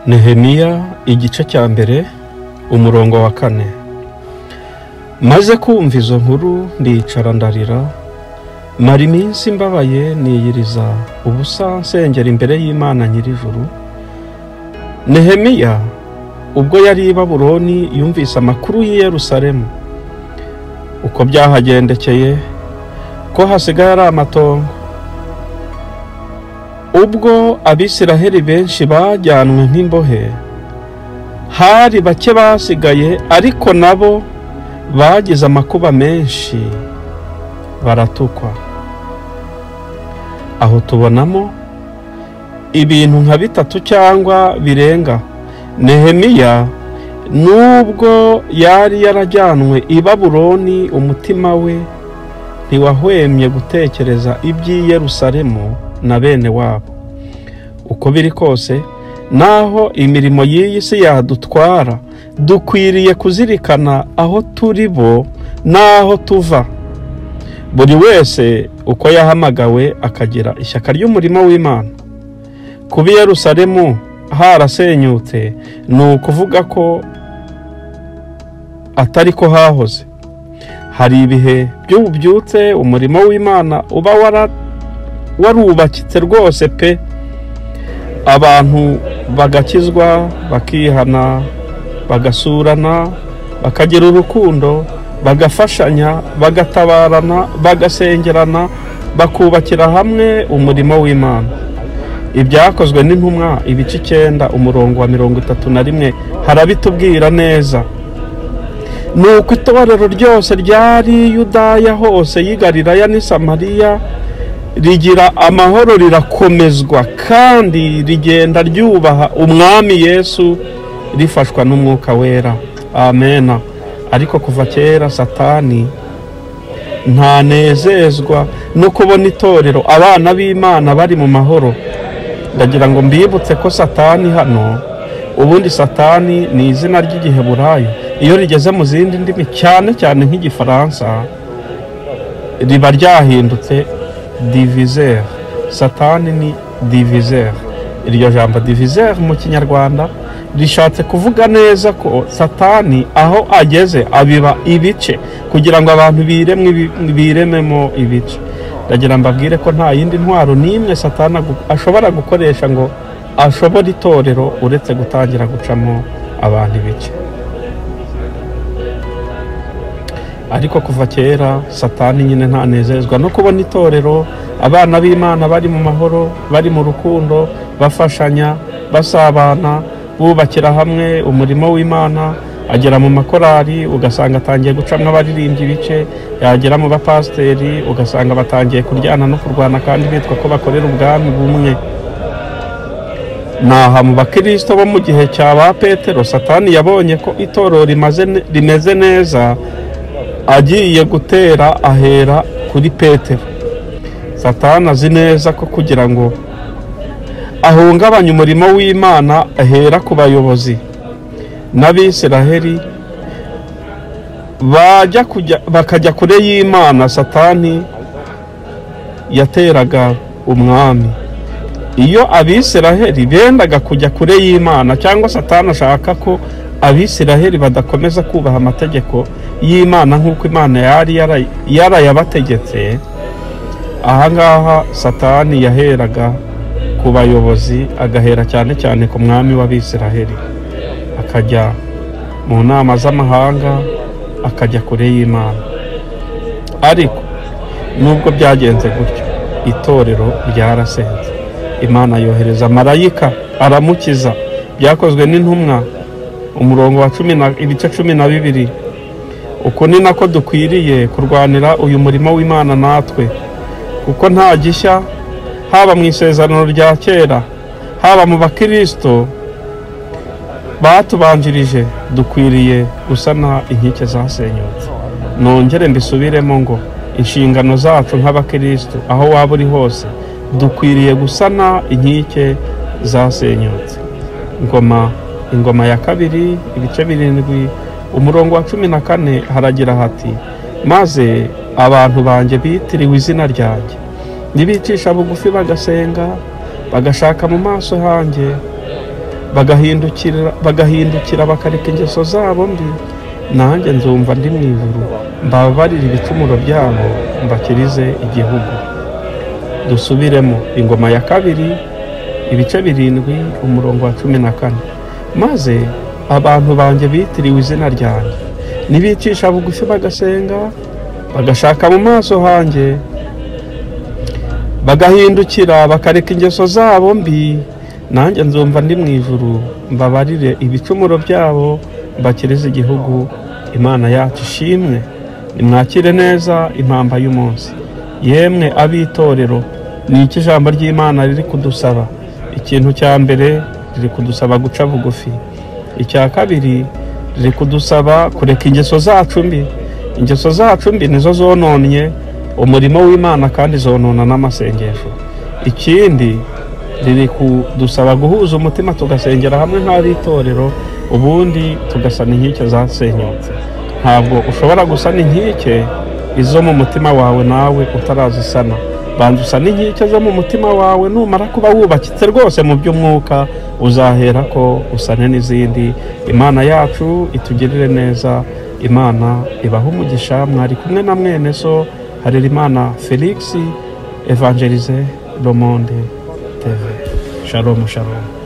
Nehemiya igice cya mbere umurongo wa 4. Maze kumva izo nkuru ndicara ndarira, mara iminsi mbabaye niyiriza ubusa nsengera imbere y'Imana nyir'ijuru. Nehemiya ubwo yari i Babuloni yumvise amakuru y'i Yerusalemu, uko byahagendekeye ko hasigaye ari amatongo. Ubwo Abisiraheli benshi bajyanwe nk'imbohe, hari bake basigaye, ariko nabo bagize amakuba menshi baratukwa. Aho tubonamo ibintu nka 3 cyangwa birenga. Nehemiya nubwo yari yarajyanwe i Babuloni, umutima we ntiwahwemye gutekereza iby'i Yerusalemu na bene wabo. Uko biri kose, naho imirimo y'iyi si yadutwara, dukwiriye kuzirikana aho turi bo n'aho tuva. Buri wese uko yahamagawe akagira ishyaka ry'umurimo w'Imana. Kuba i Yerusalemu harasenyutse ni ukuvuga ko atari ko hahoze. Hari ibihe by'ububyutse umurimo w'Imana uba warubakitse rwose pe, abantu bagakizwa, bakihana, bagasurana, bakagira urukundo, bagafashanya, bagatabarana, bagasengerana, bakubakira hamwe umurimo w'Imana. Ibyakozwe n'intumwa ibice 9 umurongo wa 31 harabitubwira neza. Nuko itorero ryose ryari Yudaya hose y'i Galilaya n'i Samariya rigira amahoro, rirakomezwa kandi rigenda ryubaha umwami Yesu, rifashwa n'umwuka wera. Amen. Ariko kuva kera Satani ntanezezwa no kubona itorero abana b'Imana bari mu mahoro. Ndagira ngo mbibutse ko Satani hano, ubundi Satani ni izina ry'Igiheburayo. Iyo rigeze mu zindi ndimi, cyane cyane nk'Igifaransa, riba ryahindutse diviseur. Satani ni diviseur. Iryo jambo diviseur mu Kinyarwanda rishatse kuvuga neza ko Satani aho ageze abiba ibice kugira ngo abantu birememo ibice. Ndagira mbabwire ko nta yindi ntwaro n'imwe Satani ashobora gukoresha ngo ashobora itorero uretse gutangira gucamo abantu ibice. Ariko kuva kera Satani nyine ntanezezwa no kubona itorero abana b'Imana bari mu mahoro, bari mu rukundo, bafashanya, basabana, bubakira hamwe umurimo w'Imana. Agera mu makorari ugasanga atangiye gucamwa abaririmbyi ibice, yagera mu bapasteri ugasanga batangiye kuryana no kurwana kandi bitwa ko bakorera ubwami bumwe. Naha mu bakristo bo mu gihe cya ba Petero, Satani yabonye ko itorero rimeze neza, agiye gutera ahera kuri Petero. Satani azi neza ko kugira ngo ahungabanye umurimo w'Imana ahera ku bayobozi n'Abisiraheli bakajya kure y'Imana. Satani yateraga umwami. Iyo Abisiraheli bendaga kujya kure y'Imana, cyangwa Satani ashaka ko Abisiraheli badakomeza kubaha amategeko y'Imana nk'uko Imana yari yarayabategetse, ahangaha Satani yaheraga ku bayobozi, agahera cyane cyane ku mwami w'Abisiraheli, akajya mu nama z'amahanga, akajya kure y'Imana. Ariko nubwo byagenze gutyo, itorero ryarasenze. Imana yohereza marayika aramukiza. Byakozwe n'intumwa umurongo wa 12. Uko ni nako dukwiriye kurwanira uyu murimo w'Imana natwe, kuko nta gishya haba mu isezerano rya kera, haba mu bakristo batubanjirije. Dukwiriye gusana inkike zasenyutse. Nongere mbisubiremo ngo inshingano zacu nk'abakristo aho waba uri hose, dukwiriye gusana inkike zasenyutse. Ingoma ya 2 ibice 7 umurongo wa 14 haragira hati, maze abantu banjye bitiriwe izina ryanjye nibicisha bugufi bagasenga bagashaka mu maso hanjye bagahindukira bakareka ingeso zabo mbi, nanjye nzumva ndi mu ijuru mbabarire ibicumuro byabo mbakirize igihugu. Dusubiremo Ingoma ya 2 ibice 7 umurongo wa 14. Maze abantu banjye bitiriwe izina ryanjye nibicisha bugufi bagasenga bagashaka mu maso hanjye bagahindukira bakareka ingeso zabo mbi, nanjye nzumva ndi mu ijuru mbabarire ibicumuro byabo mbakirize igihugu. Imana yacu ishimwe. Nimwakire neza impamba y'umunsi. Yemwe abitorero, ni iki ijambo ry'Imana riri kudusaba? Ikintu cya mbere riri kudusaba guca bugufi. Icya kabiri riri kudusaba kureka ingeso zacu mbi. Ingeso zacu mbi nizo zononye umurimo w'Imana kandi zonona n'amasengesho. Ikindi riri kudusaba guhuza umutima tugasengera hamwe nk'abitorero, ubundi tugasana inkike zasenyutse. Ntabwo ushobora gusana inkike izo mu mutima wawe nawe utarazisana. Banza usana inkike zo mu mutima wawe, numara kuba wubakitse rwose mu by'umwuka uzahera ko usane n'izindi. Imana yacu itugirire neza. Imana ibaha umugisha. Mwari kumwe na mwene so Harerimana Felix, Evangelize Le Monde TV. Shalom shalom.